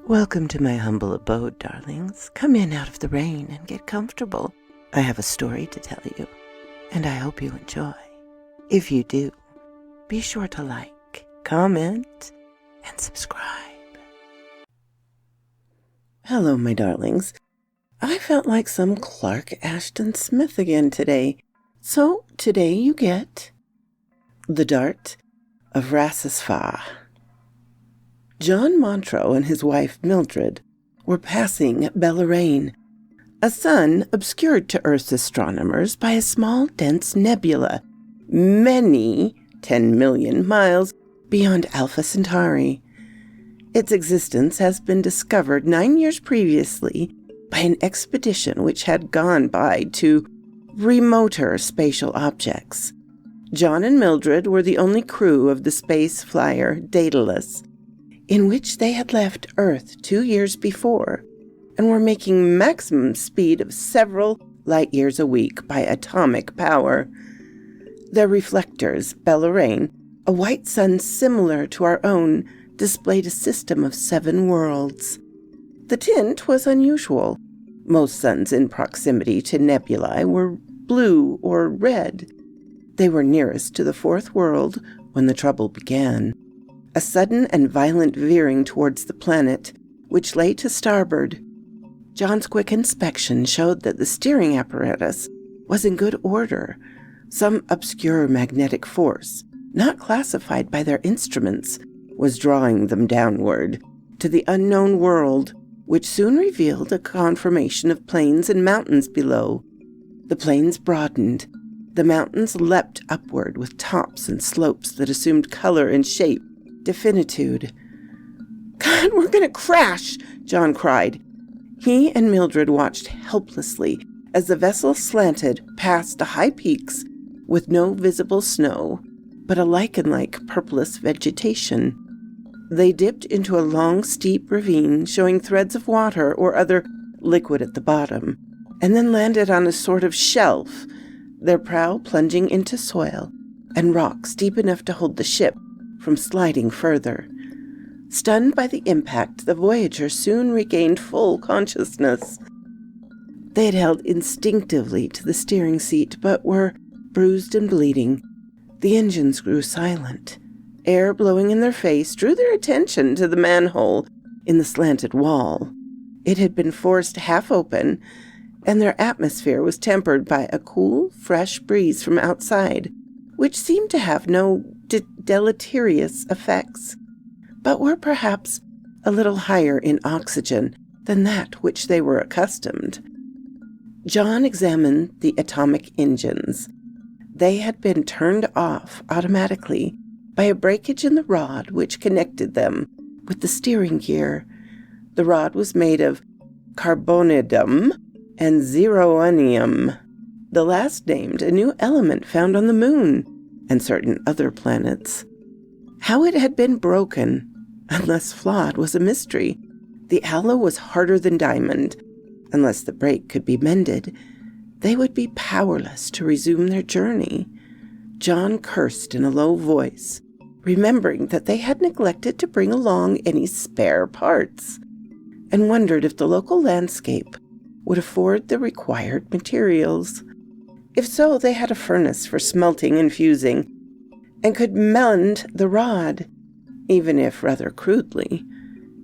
Welcome to my humble abode, darlings. Come in out of the rain and get comfortable. I have a story to tell you, and I hope you enjoy. If you do, be sure to like, comment, and subscribe. Hello, my darlings. I felt like some Clark Ashton Smith again today. So today you get The Dart of RASASFA. John Montroe and his wife Mildred were passing Bellarine, a sun obscured to Earth's astronomers by a small, dense nebula, many 10 million miles beyond Alpha Centauri. Its existence has been discovered 9 years previously by an expedition which had gone by to remoter spatial objects. John and Mildred were the only crew of the space flyer Daedalus, in which they had left Earth 2 years before and were making maximum speed of several light years a week by atomic power. Their reflectors, Bellarine, a white sun similar to our own, displayed a system of 7 worlds. The tint was unusual. Most suns in proximity to nebulae were blue or red. They were nearest to the 4th world when the trouble began. A sudden and violent veering towards the planet, which lay to starboard. John's quick inspection showed that the steering apparatus was in good order. Some obscure magnetic force, not classified by their instruments, was drawing them downward to the unknown world, which soon revealed a conformation of plains and mountains below. The plains broadened. The mountains leapt upward with tops and slopes that assumed color and shape. Definitude. "God, we're going to crash!" John cried. He and Mildred watched helplessly as the vessel slanted past the high peaks with no visible snow, but a lichen-like purplish vegetation. They dipped into a long, steep ravine showing threads of water or other liquid at the bottom, and then landed on a sort of shelf, their prow plunging into soil and rocks deep enough to hold the ship from sliding further. Stunned by the impact, the Voyager soon regained full consciousness. They had held instinctively to the steering seat, but were bruised and bleeding. The engines grew silent. Air blowing in their face drew their attention to the manhole in the slanted wall. It had been forced half open, and their atmosphere was tempered by a cool, fresh breeze from outside, which seemed to have no deleterious effects, but were perhaps a little higher in oxygen than that which they were accustomed. John examined the atomic engines. They had been turned off automatically by a breakage in the rod which connected them with the steering gear. The rod was made of carbonadium and zirconium, the last named a new element found on the moon and certain other planets. How it had been broken, unless flawed, was a mystery. The alloy was harder than diamond. Unless the break could be mended, they would be powerless to resume their journey. John cursed in a low voice, remembering that they had neglected to bring along any spare parts, and wondered if the local landscape would afford the required materials. If so, they had a furnace for smelting and fusing, and could mend the rod, even if rather crudely.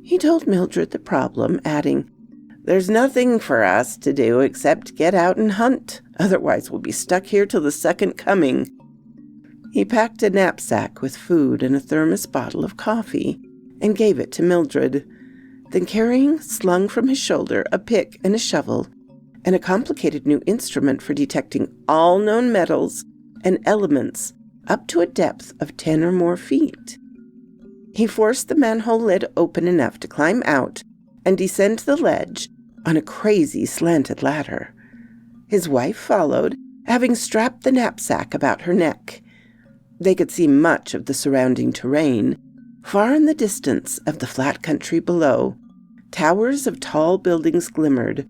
He told Mildred the problem, adding, "There's nothing for us to do except get out and hunt, otherwise we'll be stuck here till the second coming." He packed a knapsack with food and a thermos bottle of coffee, and gave it to Mildred. Then, carrying, slung from his shoulder, a pick and a shovel, and a complicated new instrument for detecting all known metals and elements up to a depth of 10 or more feet. He forced the manhole lid open enough to climb out and descend the ledge on a crazy slanted ladder. His wife followed, having strapped the knapsack about her neck. They could see much of the surrounding terrain. Far in the distance of the flat country below, towers of tall buildings glimmered.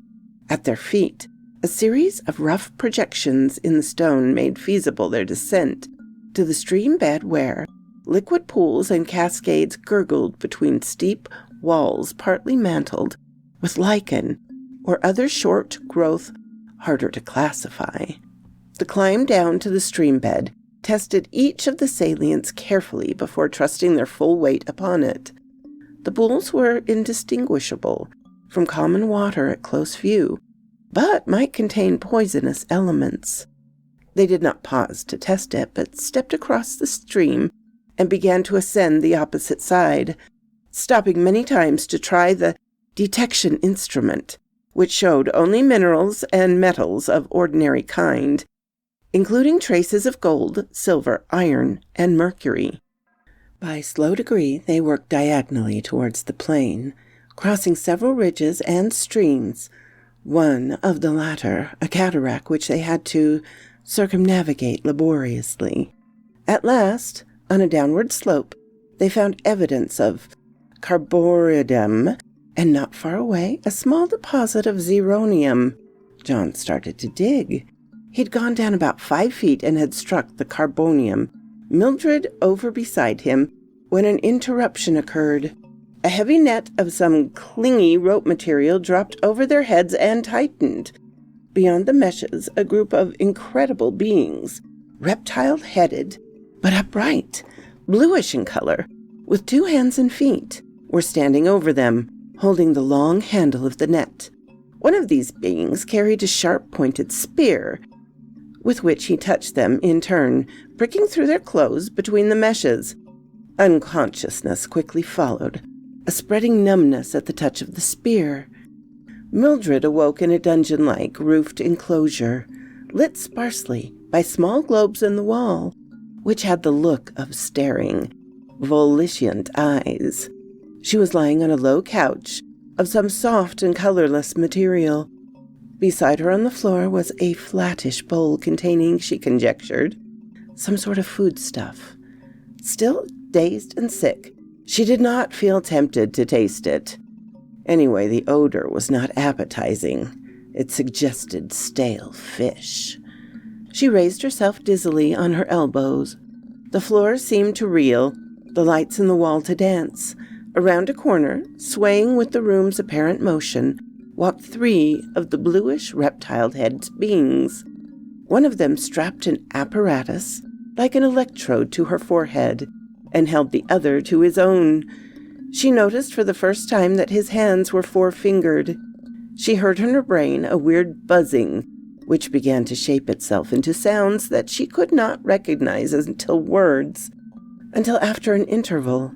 At their feet, a series of rough projections in the stone made feasible their descent to the stream bed where liquid pools and cascades gurgled between steep, walls partly mantled with lichen or other short growth harder to classify. The climb down to the stream bed tested each of the salients carefully before trusting their full weight upon it. The pools were indistinguishable from common water at close view, but might contain poisonous elements. They did not pause to test it, but stepped across the stream and began to ascend the opposite side, stopping many times to try the detection instrument, which showed only minerals and metals of ordinary kind, including traces of gold, silver, iron, and mercury. By slow degree, they worked diagonally towards the plain, crossing several ridges and streams, one of the latter a cataract which they had to circumnavigate laboriously. At last, on a downward slope, they found evidence of carborundum, and not far away, a small deposit of zirconium. John started to dig. He'd gone down about 5 feet and had struck the carbonium, Mildred over beside him, when an interruption occurred. A heavy net of some clingy rope material dropped over their heads and tightened. Beyond the meshes, a group of incredible beings, reptile-headed, but upright, bluish in color, with 2 hands and feet, were standing over them, holding the long handle of the net. One of these beings carried a sharp-pointed spear, with which he touched them in turn, pricking through their clothes between the meshes. Unconsciousness quickly followed, a spreading numbness at the touch of the spear. Mildred awoke in a dungeon-like roofed enclosure, lit sparsely by small globes in the wall, which had the look of staring, volitioned eyes. She was lying on a low couch of some soft and colorless material. Beside her on the floor was a flattish bowl containing, she conjectured, some sort of foodstuff. Still dazed and sick, she did not feel tempted to taste it. Anyway, the odor was not appetizing. It suggested stale fish. She raised herself dizzily on her elbows. The floor seemed to reel, the lights in the wall to dance. Around a corner, swaying with the room's apparent motion, walked 3 of the bluish reptile-headed beings. One of them strapped an apparatus, like an electrode, to her forehead, and held the other to his own. She noticed for the first time that his hands were 4-fingered. She heard in her brain a weird buzzing, which began to shape itself into sounds that she could not recognize until words, until after an interval.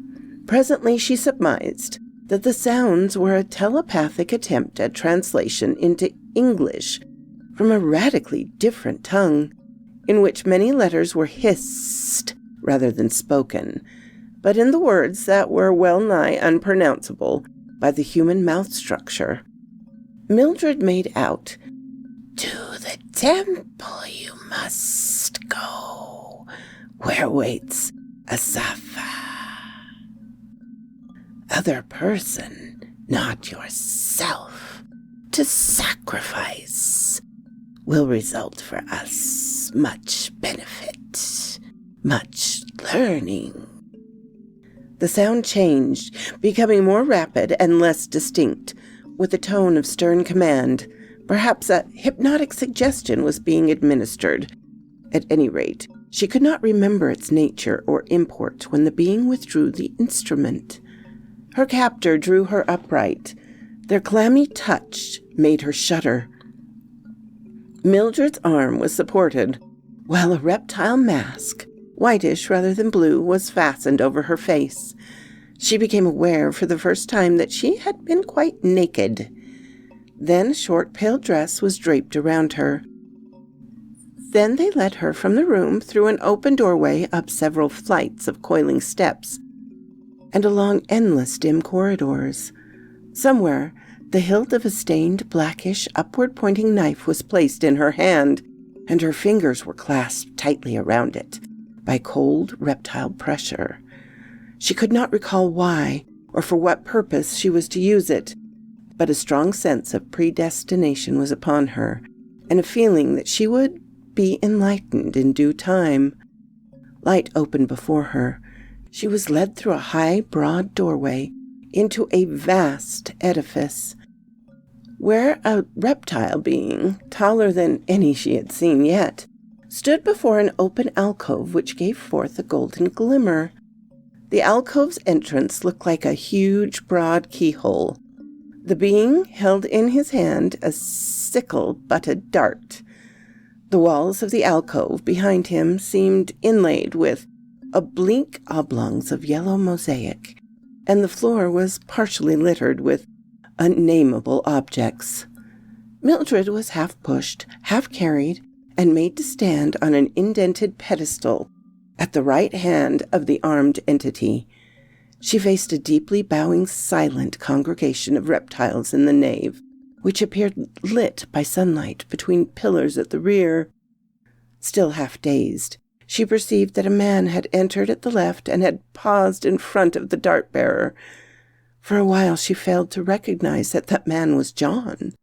Presently she surmised that the sounds were a telepathic attempt at translation into English from a radically different tongue, in which many letters were hissed rather than spoken, but in the words that were well nigh unpronounceable by the human mouth structure. Mildred made out, "To the temple you must go, where waits RASASFA. Other person, not yourself, to sacrifice will result for us much benefit, much learning." The sound changed, becoming more rapid and less distinct, with a tone of stern command. Perhaps a hypnotic suggestion was being administered. At any rate, she could not remember its nature or import when the being withdrew the instrument. Her captor drew her upright. Their clammy touch made her shudder. Mildred's arm was supported, while a reptile mask, whitish rather than blue, was fastened over her face. She became aware for the first time that she had been quite naked. Then a short pale dress was draped around her. Then they led her from the room through an open doorway up several flights of coiling steps and along endless dim corridors. Somewhere, the hilt of a stained, blackish, upward-pointing knife was placed in her hand, and her fingers were clasped tightly around it by cold reptile pressure. She could not recall why or for what purpose she was to use it, but a strong sense of predestination was upon her, and a feeling that she would be enlightened in due time. Light opened before her. She was led through a high, broad doorway into a vast edifice, where a reptile being, taller than any she had seen yet, stood before an open alcove which gave forth a golden glimmer. The alcove's entrance looked like a huge, broad keyhole. The being held in his hand a sickle-butted dart. The walls of the alcove behind him seemed inlaid with oblique oblongs of yellow mosaic, and the floor was partially littered with unnameable objects. Mildred was half pushed, half carried, and made to stand on an indented pedestal at the right hand of the armed entity. She faced a deeply bowing, silent congregation of reptiles in the nave, which appeared lit by sunlight between pillars at the rear. Still half dazed, she perceived that a man had entered at the left and had paused in front of the dart-bearer. For a while she failed to recognize that man was John.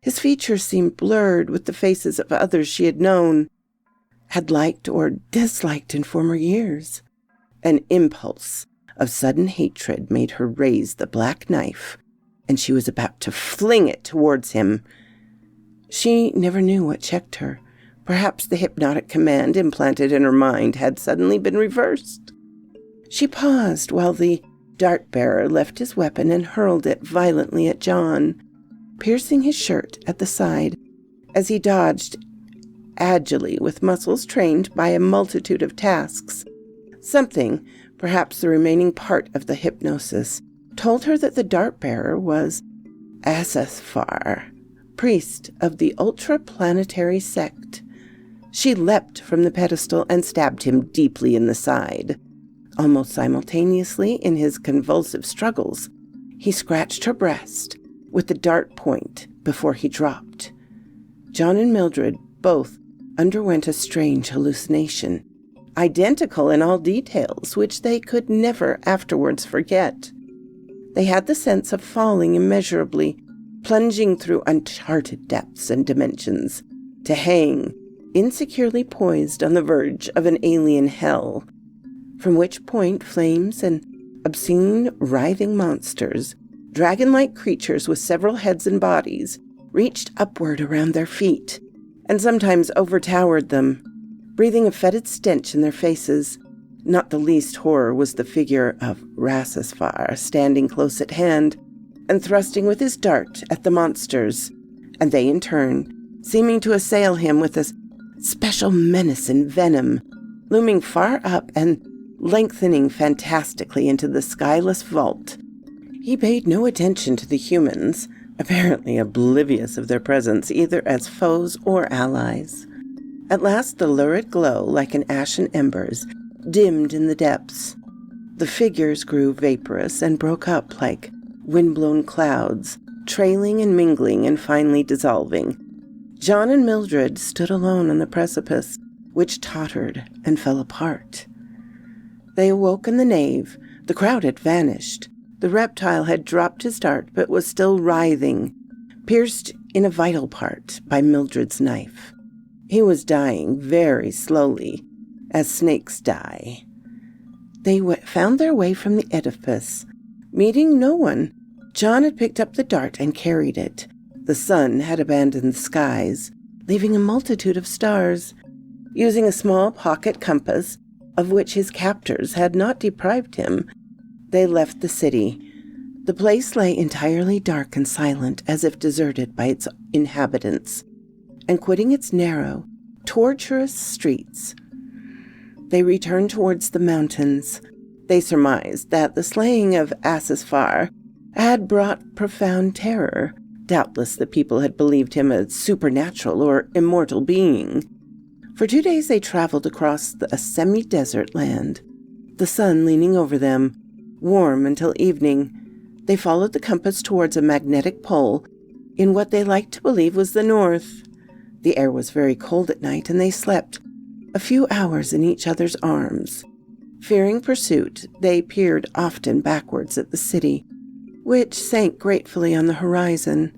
His features seemed blurred with the faces of others she had known, had liked or disliked in former years. An impulse of sudden hatred made her raise the black knife, and she was about to fling it towards him. She never knew what checked her. Perhaps the hypnotic command implanted in her mind had suddenly been reversed. She paused while the dart-bearer left his weapon and hurled it violently at John, piercing his shirt at the side as he dodged agilely with muscles trained by a multitude of tasks. Something, perhaps the remaining part of the hypnosis, told her that the dart-bearer was RASASFA, priest of the ultra-planetary sect. She leapt from the pedestal and stabbed him deeply in the side. Almost simultaneously, in his convulsive struggles, he scratched her breast with the dart point before he dropped. John and Mildred both underwent a strange hallucination, identical in all details, which they could never afterwards forget. They had the sense of falling immeasurably, plunging through uncharted depths and dimensions, to hang, insecurely poised on the verge of an alien hell, from which point flames and obscene, writhing monsters, dragon-like creatures with several heads and bodies, reached upward around their feet, and sometimes overtowered them, breathing a fetid stench in their faces. Not the least horror was the figure of RASASFA standing close at hand and thrusting with his dart at the monsters, and they in turn seeming to assail him with a special menace and venom, looming far up and lengthening fantastically into the skyless vault. He paid no attention to the humans, apparently oblivious of their presence either as foes or allies. At last the lurid glow, like an ashen embers, dimmed in the depths. The figures grew vaporous and broke up like wind-blown clouds, trailing and mingling and finally dissolving. John and Mildred stood alone on the precipice, which tottered and fell apart. They awoke in the nave. The crowd had vanished. The reptile had dropped his dart, but was still writhing, pierced in a vital part by Mildred's knife. He was dying very slowly, as snakes die. They found their way from the edifice, meeting no one. John had picked up the dart and carried it. The sun had abandoned the skies, leaving a multitude of stars. Using a small pocket compass, of which his captors had not deprived him, they left the city. The place lay entirely dark and silent, as if deserted by its inhabitants, and quitting its narrow, tortuous streets, they returned towards the mountains. They surmised that the slaying of RASASFA had brought profound terror. Doubtless the people had believed him a supernatural or immortal being. For 2 days they traveled across a semi-desert land, the sun leaning over them, warm until evening. They followed the compass towards a magnetic pole in what they liked to believe was the north. The air was very cold at night, and they slept a few hours in each other's arms. Fearing pursuit, they peered often backwards at the city, which sank gratefully on the horizon.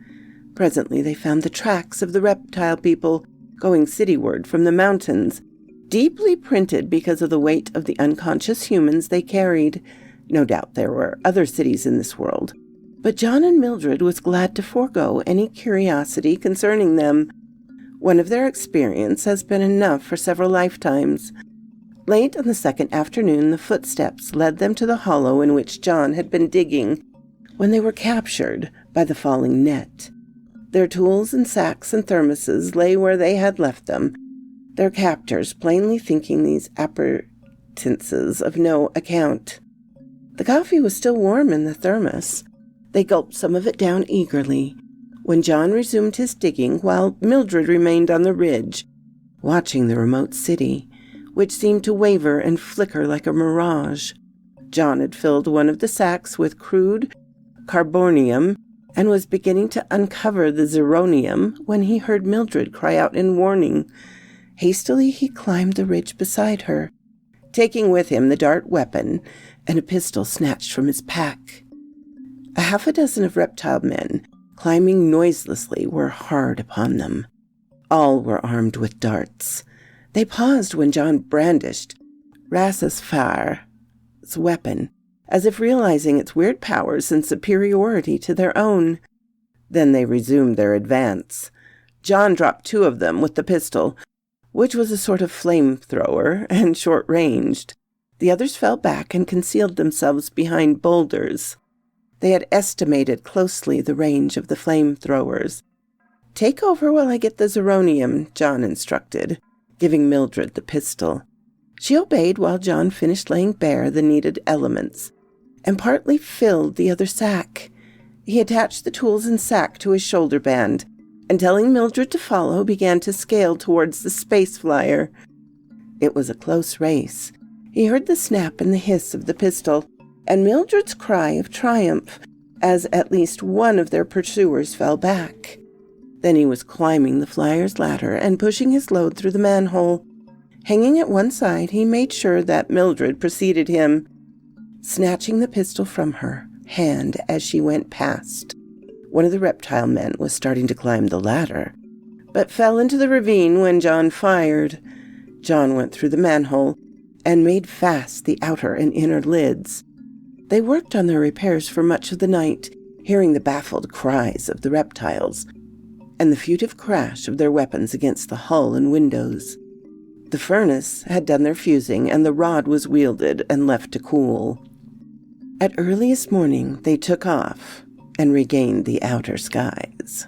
Presently they found the tracks of the reptile people going cityward from the mountains, deeply printed because of the weight of the unconscious humans they carried, No doubt there were other cities in this world, but John and Mildred was glad to forego any curiosity concerning them. One of their experience has been enough for several lifetimes. Late on the second afternoon, the footsteps led them to the hollow in which John had been digging when they were captured by the falling net. Their tools and sacks and thermoses lay where they had left them, their captors plainly thinking these appurtenances of no account. The coffee was still warm in the thermos. They gulped some of it down eagerly when John resumed his digging, while Mildred remained on the ridge, watching the remote city, which seemed to waver and flicker like a mirage. John had filled one of the sacks with crude carbonium and was beginning to uncover the zirconium when he heard Mildred cry out in warning. Hastily he climbed the ridge beside her, taking with him the dart weapon and a pistol snatched from his pack. A half a dozen of reptile men, climbing noiselessly, were hard upon them. All were armed with darts. They paused when John brandished RASASFA's weapon, as if realizing its weird powers and superiority to their own. Then they resumed their advance. John dropped two of them with the pistol, which was a sort of flamethrower and short-ranged. The others fell back and concealed themselves behind boulders. They had estimated closely the range of the flamethrowers. "Take over while I get the zirconium," John instructed, giving Mildred the pistol. She obeyed while John finished laying bare the needed elements and partly filled the other sack. He attached the tools and sack to his shoulder band, and telling Mildred to follow, began to scale towards the space flyer. It was a close race. He heard the snap and the hiss of the pistol, and Mildred's cry of triumph as at least one of their pursuers fell back. Then he was climbing the flyer's ladder and pushing his load through the manhole. Hanging at one side, he made sure that Mildred preceded him, snatching the pistol from her hand as she went past. One of the reptile men was starting to climb the ladder, but fell into the ravine when John fired. John went through the manhole and made fast the outer and inner lids. They worked on their repairs for much of the night, hearing the baffled cries of the reptiles and the furtive crash of their weapons against the hull and windows. The furnace had done their fusing, and the rod was wielded and left to cool. At earliest morning, they took off and regained the outer skies.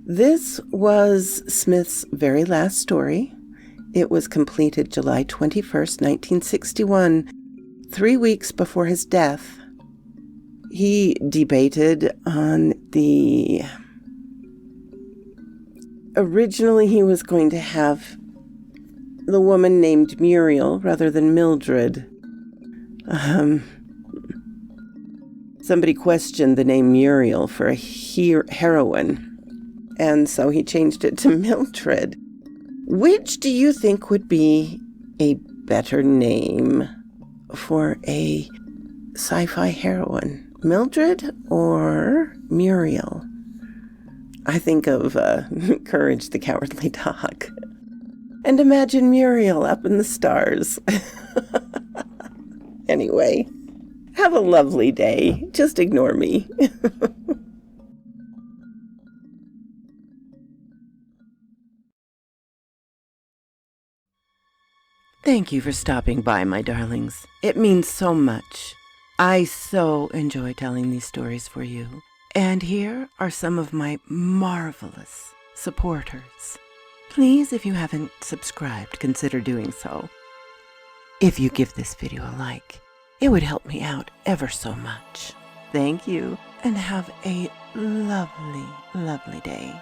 This was Smith's very last story. It was completed July 21st, 1961, 3 weeks before his death. He debated on the... Originally, he was going to have the woman named Muriel rather than Mildred. Somebody questioned the name Muriel for a heroine, and so he changed it to Mildred. Which do you think would be a better name for a sci-fi heroine? Mildred or Muriel? I think of Courage the Cowardly Dog. And imagine Muriel up in the stars. Anyway, have a lovely day. Just ignore me. Thank you for stopping by, my darlings. It means so much. I so enjoy telling these stories for you. And here are some of my marvelous supporters. Please, if you haven't subscribed, consider doing so. If you give this video a like, it would help me out ever so much. Thank you, and have a lovely, lovely day.